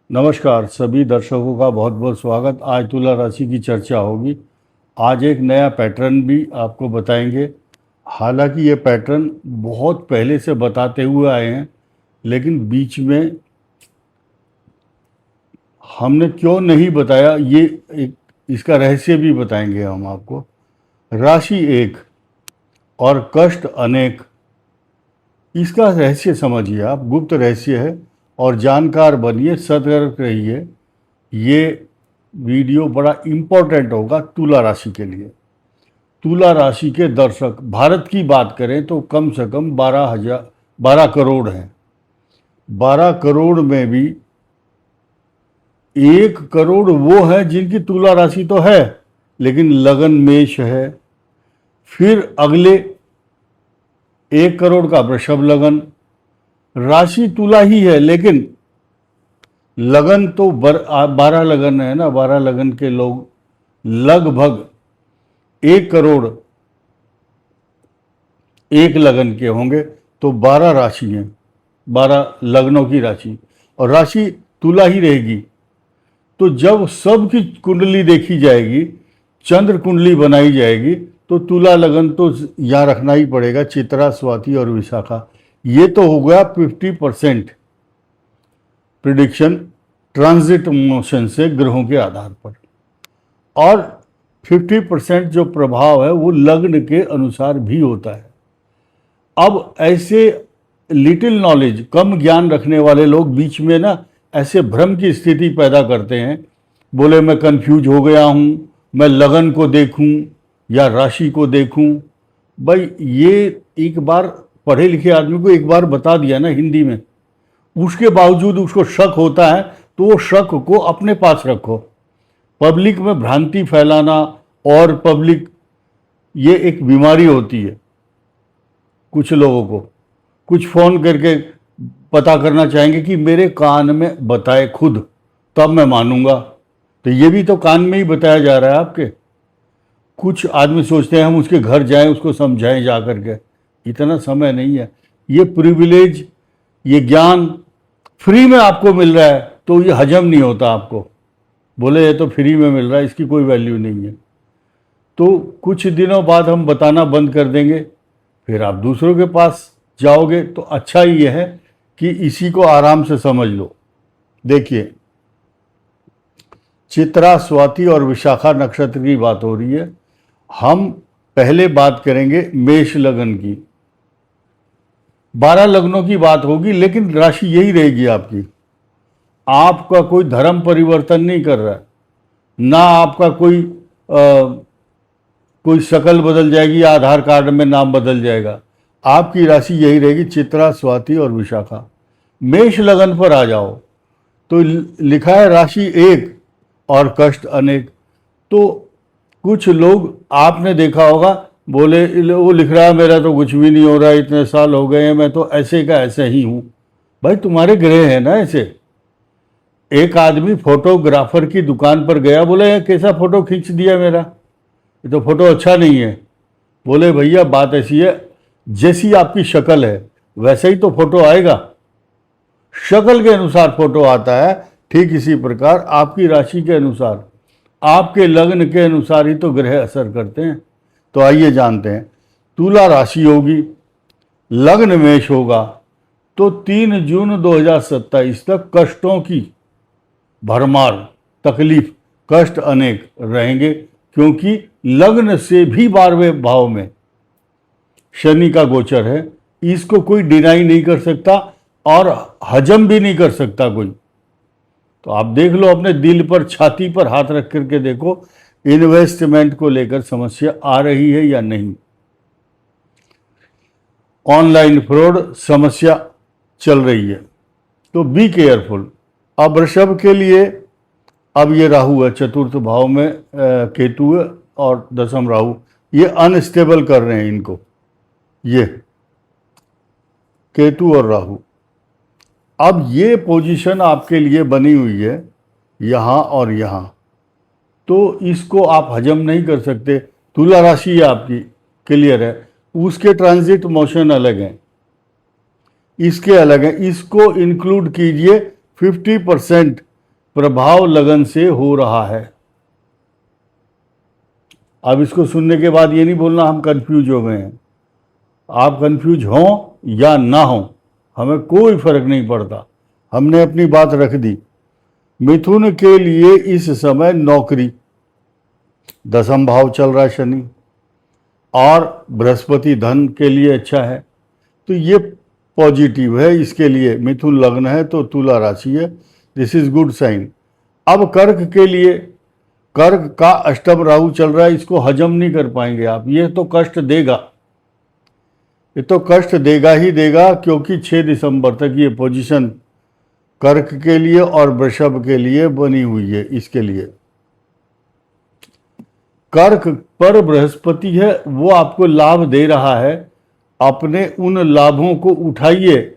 नमस्कार सभी दर्शकों का बहुत बहुत स्वागत। आज तुला राशि की चर्चा होगी। आज एक नया पैटर्न भी आपको बताएंगे। हालांकि ये पैटर्न बहुत पहले से बताते हुए आए हैं, लेकिन बीच में हमने क्यों नहीं बताया, ये एक इसका रहस्य भी बताएंगे हम आपको। राशि एक और कष्ट अनेक, इसका रहस्य समझिए आप, गुप्त रहस्य है और जानकार बनिए, सतर्क रहिए। ये वीडियो बड़ा इम्पोर्टेंट होगा तुला राशि के लिए। तुला राशि के दर्शक भारत की बात करें तो कम से कम 12 करोड़ हैं। 12 करोड़ में भी 1 करोड़ वो हैं जिनकी तुला राशि तो है लेकिन लगन मेष है। फिर अगले 1 करोड़ का वृषभ लगन, राशि तुला ही है लेकिन लगन तो 12 लगन है ना। 12 लगन के लोग लगभग 1 करोड़ एक लगन के होंगे, तो 12 राशि हैं, 12 लग्नों की राशि, और राशि तुला ही रहेगी। तो जब सबकी कुंडली देखी जाएगी, चंद्र कुंडली बनाई जाएगी, तो तुला लगन तो यहाँ रखना ही पड़ेगा, चित्रा, स्वाति और विशाखा। ये तो हो गया 50% प्रिडिक्शन ट्रांजिट मोशन से ग्रहों के आधार पर, और 50% जो प्रभाव है वो लग्न के अनुसार भी होता है। अब ऐसे लिटिल नॉलेज, कम ज्ञान रखने वाले लोग बीच में ना ऐसे भ्रम की स्थिति पैदा करते हैं। बोले मैं कंफ्यूज हो गया हूँ, मैं लगन को देखूं या राशि को देखूं। भाई ये एक बार पढ़े लिखे आदमी को एक बार बता दिया ना हिंदी में, उसके बावजूद उसको शक होता है, तो वो शक को अपने पास रखो। पब्लिक में भ्रांति फैलाना और पब्लिक, ये एक बीमारी होती है। कुछ लोगों को कुछ फ़ोन करके पता करना चाहेंगे कि मेरे कान में बताए खुद, तब मैं मानूंगा। तो ये भी तो कान में ही बताया जा रहा है आपके। कुछ आदमी सोचते हैं हम उसके घर जाएं, उसको समझाएं जा करके। इतना समय नहीं है। ये प्रिविलेज, ये ज्ञान फ्री में आपको मिल रहा है, तो ये हजम नहीं होता आपको। बोले ये तो फ्री में मिल रहा है, इसकी कोई वैल्यू नहीं है। तो कुछ दिनों बाद हम बताना बंद कर देंगे, फिर आप दूसरों के पास जाओगे। तो अच्छा ही यह है कि इसी को आराम से समझ लो। देखिए, चित्रा, स्वाति और विशाखा नक्षत्र की बात हो रही है। हम पहले बात करेंगे मेष लगन की। 12 लग्नों की बात होगी, लेकिन राशि यही रहेगी आपकी। आपका कोई धर्म परिवर्तन नहीं कर रहा है, ना आपका कोई शक्ल बदल जाएगी या आधार कार्ड में नाम बदल जाएगा। आपकी राशि यही रहेगी, चित्रा, स्वाति और विशाखा। मेष लगन पर आ जाओ तो लिखा है राशि एक और कष्ट अनेक। तो कुछ लोग आपने देखा होगा, बोले वो लिख रहा है मेरा तो कुछ भी नहीं हो रहा है, इतने साल हो गए हैं, मैं तो ऐसे का ऐसे ही हूँ। भाई तुम्हारे ग्रह है ना ऐसे। एक आदमी फोटोग्राफर की दुकान पर गया, बोले ये कैसा फोटो खींच दिया मेरा, ये तो फोटो अच्छा नहीं है। बोले भैया बात ऐसी है, जैसी आपकी शक्ल है वैसा ही तो फोटो आएगा। शक्ल के अनुसार फोटो आता है, ठीक इसी प्रकार आपकी राशि के अनुसार, आपके लग्न के अनुसार ही तो ग्रह असर करते हैं। तो आइए जानते हैं। तुला राशि होगी, लग्न मेष होगा, तो 3 जून 2027 तक कष्टों की भरमार, तकलीफ, कष्ट अनेक रहेंगे, क्योंकि लग्न से भी 12वें भाव में शनि का गोचर है। इसको कोई डिनाई नहीं कर सकता और हजम भी नहीं कर सकता कोई। तो आप देख लो, अपने दिल पर, छाती पर हाथ रख करके देखो, इन्वेस्टमेंट को लेकर समस्या आ रही है या नहीं। ऑनलाइन फ्रॉड समस्या चल रही है, तो बी केयरफुल। अब वृषभ के लिए, अब ये राहु है, चतुर्थ भाव में केतु है और दशम राहु, ये अनस्टेबल कर रहे हैं इनको, ये केतु और राहु। अब ये पोजीशन आपके लिए बनी हुई है यहाँ और यहाँ, तो इसको आप हजम नहीं कर सकते। तुला राशि है आपकी, क्लियर है, उसके ट्रांजिट मोशन अलग हैं, इसके अलग हैं। इसको इंक्लूड कीजिए 50% प्रभाव लगन से हो रहा है। अब इसको सुनने के बाद ये नहीं बोलना हम कंफ्यूज हो गए हैं। आप कंफ्यूज हों या ना हों, हमें कोई फर्क नहीं पड़ता, हमने अपनी बात रख दी। मिथुन के लिए इस समय नौकरी, दसम भाव चल रहा है शनि, और बृहस्पति धन के लिए अच्छा है, तो ये पॉजिटिव है इसके लिए। मिथुन लग्न है तो तुला राशि है, दिस इज गुड साइन। अब कर्क के लिए, कर्क का अष्टम राहु चल रहा है, इसको हजम नहीं कर पाएंगे आप, ये तो कष्ट देगा, ये तो कष्ट देगा ही देगा, क्योंकि 6 दिसंबर तक ये पोजीशन कर्क के लिए और वृषभ के लिए बनी हुई है। इसके लिए कर्क पर बृहस्पति है, वो आपको लाभ दे रहा है, अपने उन लाभों को उठाइए।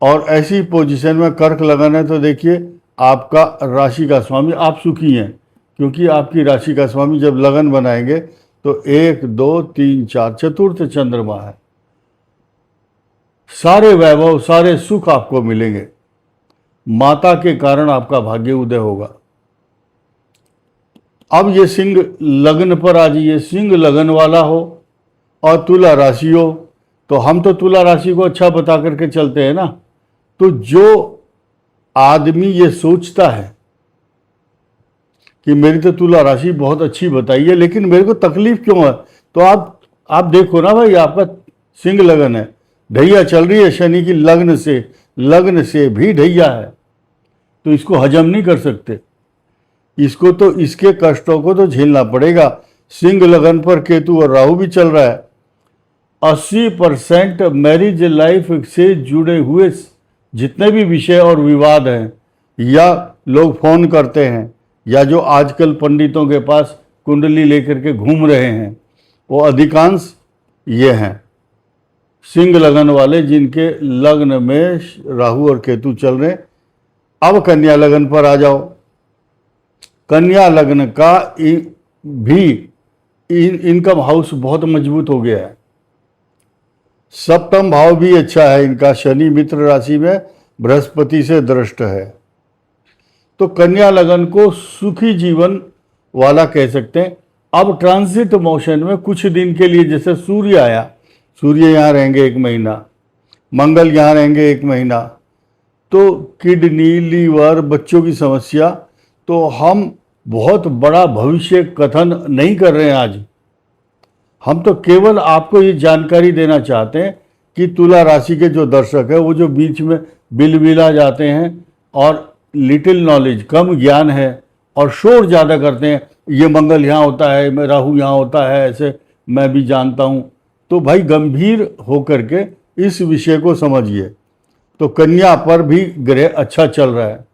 और ऐसी पोजीशन में कर्क लगन है तो देखिए आपका राशि का स्वामी, आप सुखी हैं, क्योंकि आपकी राशि का स्वामी जब लगन बनाएंगे तो 1 2 3 4 चतुर्थ चंद्रमा है। सारे वैभव, सारे सुख आपको मिलेंगे, माता के कारण आपका भाग्य उदय होगा। अब ये सिंह लग्न पर आ जाइए, सिंह लगन वाला हो और तुला राशि हो, तो हम तो तुला राशि को अच्छा बता करके चलते हैं ना। तो जो आदमी ये सोचता है कि मेरी तो तुला राशि बहुत अच्छी बताई है, लेकिन मेरे को तकलीफ क्यों है, तो आप देखो ना भाई, आपका सिंह लगन है, ढैया चल रही है शनि की लग्न से भी ढैया है, तो इसको हजम नहीं कर सकते, इसको तो, इसके कष्टों को तो झेलना पड़ेगा। सिंह लगन पर केतु और राहु भी चल रहा है। 80% मैरिज लाइफ से जुड़े हुए जितने भी विषय और विवाद हैं, या लोग फोन करते हैं, या जो आजकल पंडितों के पास कुंडली लेकर के घूम रहे हैं, वो अधिकांश ये हैं सिंह लगन वाले, जिनके लग्न में राहु और केतु चल रहे हैं। अब कन्या लगन पर आ जाओ। कन्या लग्न का भी इनकम हाउस बहुत मजबूत हो गया है, सप्तम भाव भी अच्छा है इनका, शनि मित्र राशि में बृहस्पति से दृष्ट है, तो कन्या लगन को सुखी जीवन वाला कह सकते हैं। अब ट्रांजिट मोशन में कुछ दिन के लिए, जैसे सूर्य आया, सूर्य यहाँ रहेंगे 1 महीना, मंगल यहाँ रहेंगे 1 महीना, तो किडनी, लीवर, बच्चों की समस्या, तो हम बहुत बड़ा भविष्य कथन नहीं कर रहे हैं आज, हम तो केवल आपको ये जानकारी देना चाहते हैं कि तुला राशि के जो दर्शक है, वो जो बीच में बिलबिला जाते हैं और लिटिल नॉलेज, कम ज्ञान है, और शोर ज़्यादा करते हैं, ये मंगल यहाँ होता है, मैं राहु यहाँ होता है, ऐसे मैं भी जानता हूँ, तो भाई गंभीर होकर के इस विषय को समझिए। तो कन्या पर भी ग्रह अच्छा चल रहा है।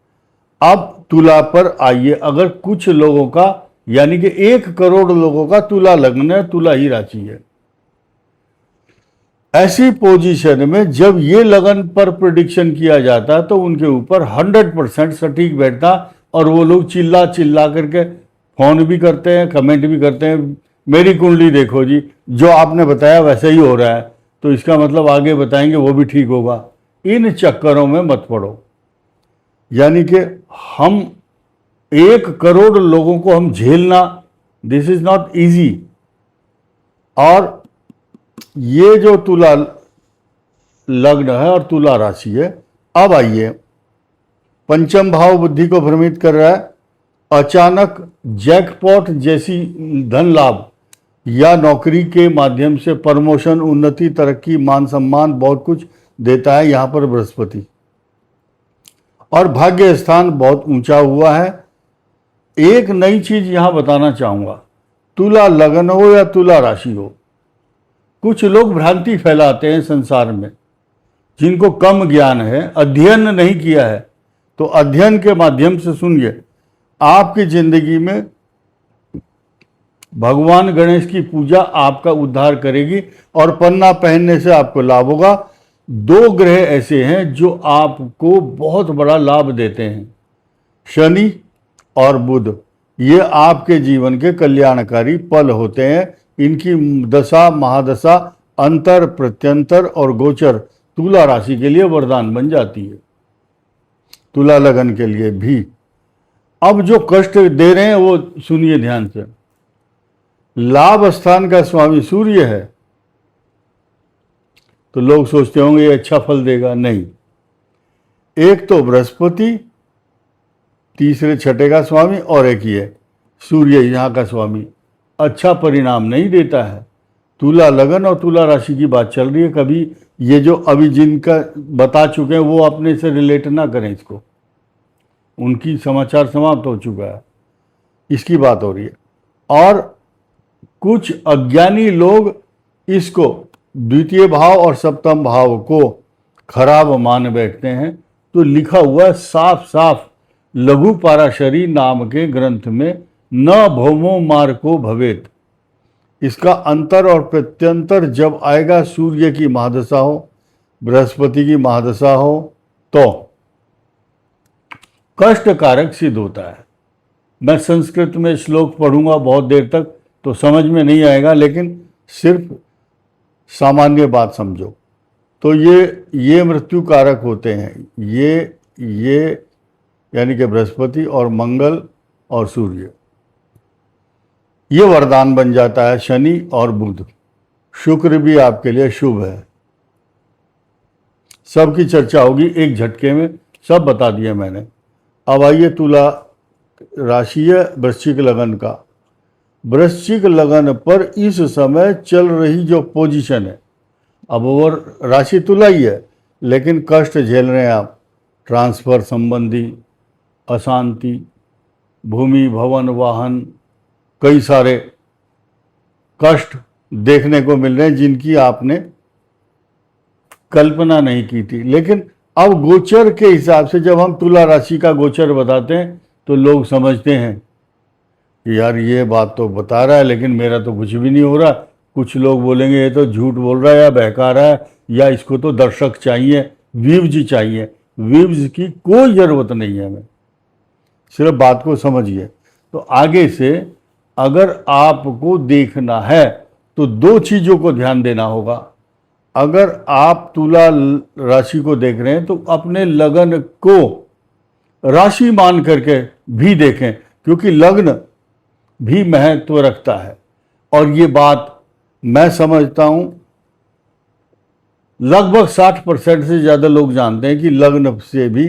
अब तुला पर आइए। अगर कुछ लोगों का, यानी कि 1 करोड़ लोगों का तुला लग्न है, तुला ही राशि है, ऐसी पोजीशन में जब ये लगन पर प्रेडिक्शन किया जाता है तो उनके ऊपर 100% सटीक बैठता, और वो लोग चिल्ला चिल्ला करके फोन भी करते हैं, कमेंट भी करते हैं, मेरी कुंडली देखो जी, जो आपने बताया वैसे ही हो रहा है, तो इसका मतलब आगे बताएंगे वो भी ठीक होगा। इन चक्करों में मत पड़ो। यानी कि हम 1 करोड़ लोगों को हम झेलना, दिस इज नॉट इजी। और ये जो तुला लग्न है और तुला राशि है, अब आइए, पंचम भाव बुद्धि को भ्रमित कर रहा है। अचानक जैकपॉट जैसी धन लाभ या नौकरी के माध्यम से प्रमोशन, उन्नति, तरक्की, मान सम्मान, बहुत कुछ देता है यहाँ पर बृहस्पति। और भाग्य स्थान बहुत ऊंचा हुआ है। एक नई चीज यहां बताना चाहूंगा, तुला लगन हो या तुला राशि हो, कुछ लोग भ्रांति फैलाते हैं संसार में, जिनको कम ज्ञान है, अध्ययन नहीं किया है, तो अध्ययन के माध्यम से सुनिए, आपकी जिंदगी में भगवान गणेश की पूजा आपका उद्धार करेगी और पन्ना पहनने से आपको लाभ होगा। 2 ग्रह ऐसे हैं जो आपको बहुत बड़ा लाभ देते हैं, शनि और बुध। ये आपके जीवन के कल्याणकारी पल होते हैं। इनकी दशा, महादशा, अंतर, प्रत्यंतर और गोचर तुला राशि के लिए वरदान बन जाती है, तुला लगन के लिए भी। अब जो कष्ट दे रहे हैं वो सुनिए ध्यान से। लाभ स्थान का स्वामी सूर्य है, तो लोग सोचते होंगे ये अच्छा फल देगा, नहीं। एक तो बृहस्पति तीसरे छठे का स्वामी और एक ही है सूर्य यहाँ का स्वामी, अच्छा परिणाम नहीं देता है। तुला लगन और तुला राशि की बात चल रही है, कभी ये जो अभी जिनका बता चुके हैं वो अपने से रिलेट ना करें इसको, उनकी समाचार समाप्त हो चुका है, इसकी बात हो रही है। और कुछ अज्ञानी लोग इसको द्वितीय भाव और सप्तम भाव को खराब मान बैठते हैं। तो लिखा हुआ है साफ साफ लघु पाराशरी नाम के ग्रंथ में, न भौमो मार्को भवेत। इसका अंतर और प्रत्यंतर जब आएगा, सूर्य की महादशा हो, बृहस्पति की महादशा हो, तो कष्टकारक सिद्ध होता है। मैं संस्कृत में श्लोक पढ़ूंगा बहुत देर तक तो समझ में नहीं आएगा, लेकिन सिर्फ सामान्य बात समझो। तो ये मृत्यु कारक होते हैं, ये यानी कि बृहस्पति और मंगल और सूर्य। ये वरदान बन जाता है शनि और बुध। शुक्र भी आपके लिए शुभ है। सबकी चर्चा होगी एक झटके में, सब बता दिया मैंने। अब आइए तुला राशि है वृश्चिक लगन का। वृश्चिक लगन पर इस समय चल रही जो पोजीशन है, अब वो राशि तुला ही है, लेकिन कष्ट झेल रहे हैं आप। ट्रांसफर संबंधी अशांति, भूमि भवन वाहन, कई सारे कष्ट देखने को मिल रहे हैं जिनकी आपने कल्पना नहीं की थी। लेकिन अब गोचर के हिसाब से जब हम तुला राशि का गोचर बताते हैं तो लोग समझते हैं कि यार ये बात तो बता रहा है लेकिन मेरा तो कुछ भी नहीं हो रहा। कुछ लोग बोलेंगे ये तो झूठ बोल रहा है या बहका रहा है, या इसको तो दर्शक चाहिए, व्यूज चाहिए। व्यूज की कोई ज़रूरत नहीं है हमें, सिर्फ बात को समझिए। तो आगे से अगर आपको देखना है तो दो चीज़ों को ध्यान देना होगा। अगर आप तुला राशि को देख रहे हैं तो अपने लगन को राशि मान करके भी देखें, क्योंकि लग्न भी महत्व रखता है। और ये बात मैं समझता हूं लगभग 60% से ज़्यादा लोग जानते हैं कि लग्न से भी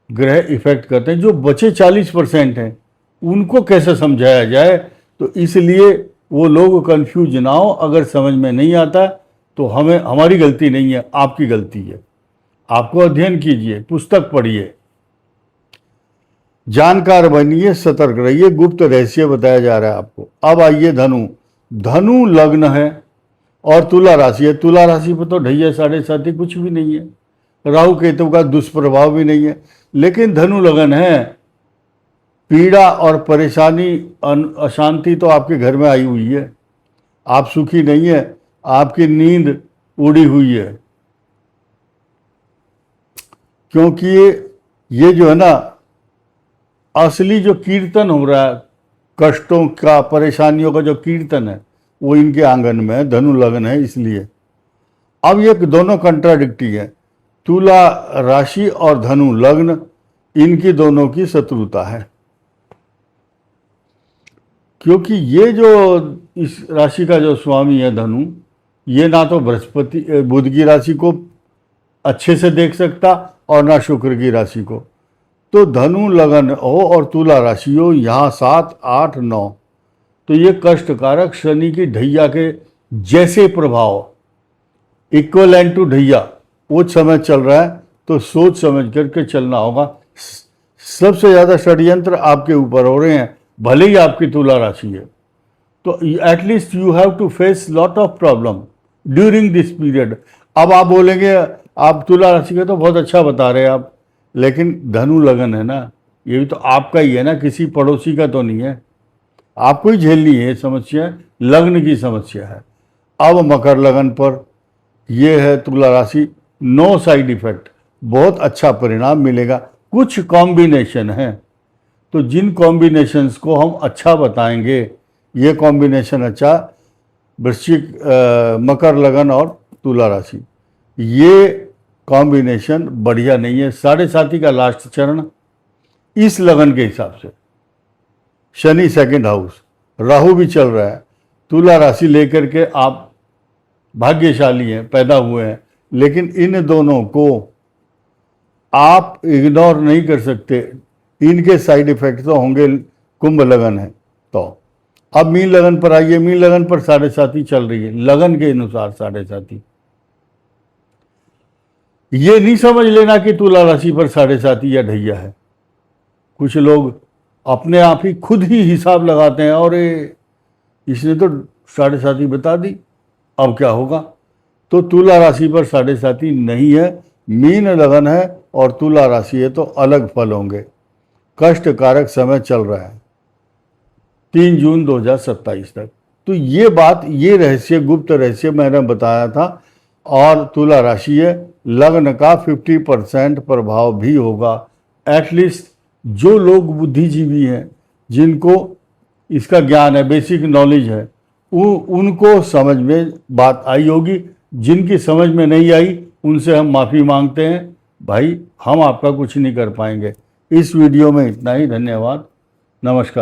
ग्रह इफेक्ट करते हैं। जो बचे 40% हैं उनको कैसे समझाया जाए, तो इसलिए वो लोग कंफ्यूज ना हो। अगर समझ में नहीं आता तो हमारी गलती नहीं है, आपकी गलती है। आपको अध्ययन कीजिए, पुस्तक पढ़िए, जानकार बनिए, सतर्क रहिए। गुप्त रहस्य बताया जा रहा है आपको। अब आइए धनु। धनु लग्न है और तुला राशि है। तुला राशि पर तो ढैया साढ़े साथी कुछ भी नहीं है, राहु केतु का दुष्प्रभाव भी नहीं है। लेकिन धनु लगन है, पीड़ा और परेशानी अशांति तो आपके घर में आई हुई है। आप सुखी नहीं है, आपकी नींद उड़ी हुई है, क्योंकि ये जो है ना असली जो कीर्तन हो रहा है, कष्टों का परेशानियों का जो कीर्तन है वो इनके आंगन में है। धनु लगन है इसलिए। अब ये दोनों कंट्राडिक्टी है। तुला राशि और धनु लग्न, इनकी दोनों की शत्रुता है, क्योंकि ये जो इस राशि का जो स्वामी है धनु, ये ना तो बृहस्पति बुध की राशि को अच्छे से देख सकता और ना शुक्र की राशि को। तो धनु लगन हो और तुला राशि हो, यहाँ 7, 8, 9, तो ये कष्टकारक शनि की ढैया के जैसे प्रभाव, इक्वलेंट टू ढैया, वो समय चल रहा है। तो सोच समझ करके चलना होगा। सबसे ज़्यादा षड्यंत्र आपके ऊपर हो रहे हैं, भले ही आपकी तुला राशि है। तो at least you have to face lot of problem during this period. अब आप बोलेंगे आप तुला राशि का तो बहुत अच्छा बता रहे हैं आप, लेकिन धनु लगन है ना, ये भी तो आपका ही है ना, किसी पड़ोसी का तो नहीं है। आपको ही झेलनी है समस्या, लग्न की समस्या है। अब मकर लगन पर ये है तुला राशि, नो साइड इफेक्ट, बहुत अच्छा परिणाम मिलेगा। कुछ कॉम्बिनेशन है, तो जिन कॉम्बिनेशंस को हम अच्छा बताएंगे, ये कॉम्बिनेशन अच्छा, वृश्चिक मकर लगन और तुला राशि, ये कॉम्बिनेशन बढ़िया नहीं है। साढ़े साथी का लास्ट चरण, इस लगन के हिसाब से। शनि सेकंड हाउस, राहु भी चल रहा है, तुला राशि लेकर के आप भाग्यशाली हैं, पैदा हुए हैं, लेकिन इन दोनों को आप इग्नोर नहीं कर सकते। इनके साइड इफेक्ट तो होंगे। कुंभ लगन है तो अब मीन लगन पर आइए। मीन लगन पर 7.5 चल रही है, लगन के अनुसार 7.5। ये नहीं समझ लेना कि तुला राशि पर 7.5 या ढैया है। कुछ लोग अपने आप ही खुद ही हिसाब लगाते हैं, और इसने तो 7.5 बता दी, अब क्या होगा। तो तुला राशि पर 7.5 नहीं है, मीन लगन है और तुला राशि है, तो अलग फल होंगे। कष्टकारक समय चल रहा है 3 जून 2027 तक। तो ये बात, ये रहस्य, गुप्त रहस्य मैंने बताया था। और तुला राशि है, लग्न का 50% प्रभाव भी होगा। एटलीस्ट जो लोग बुद्धिजीवी हैं, जिनको इसका ज्ञान है, बेसिक नॉलेज है, उनको समझ में बात आई होगी। जिनकी समझ में नहीं आई उनसे हम माफ़ी मांगते हैं। भाई, हम आपका कुछ नहीं कर पाएंगे। इस वीडियो में इतना ही। धन्यवाद, नमस्कार।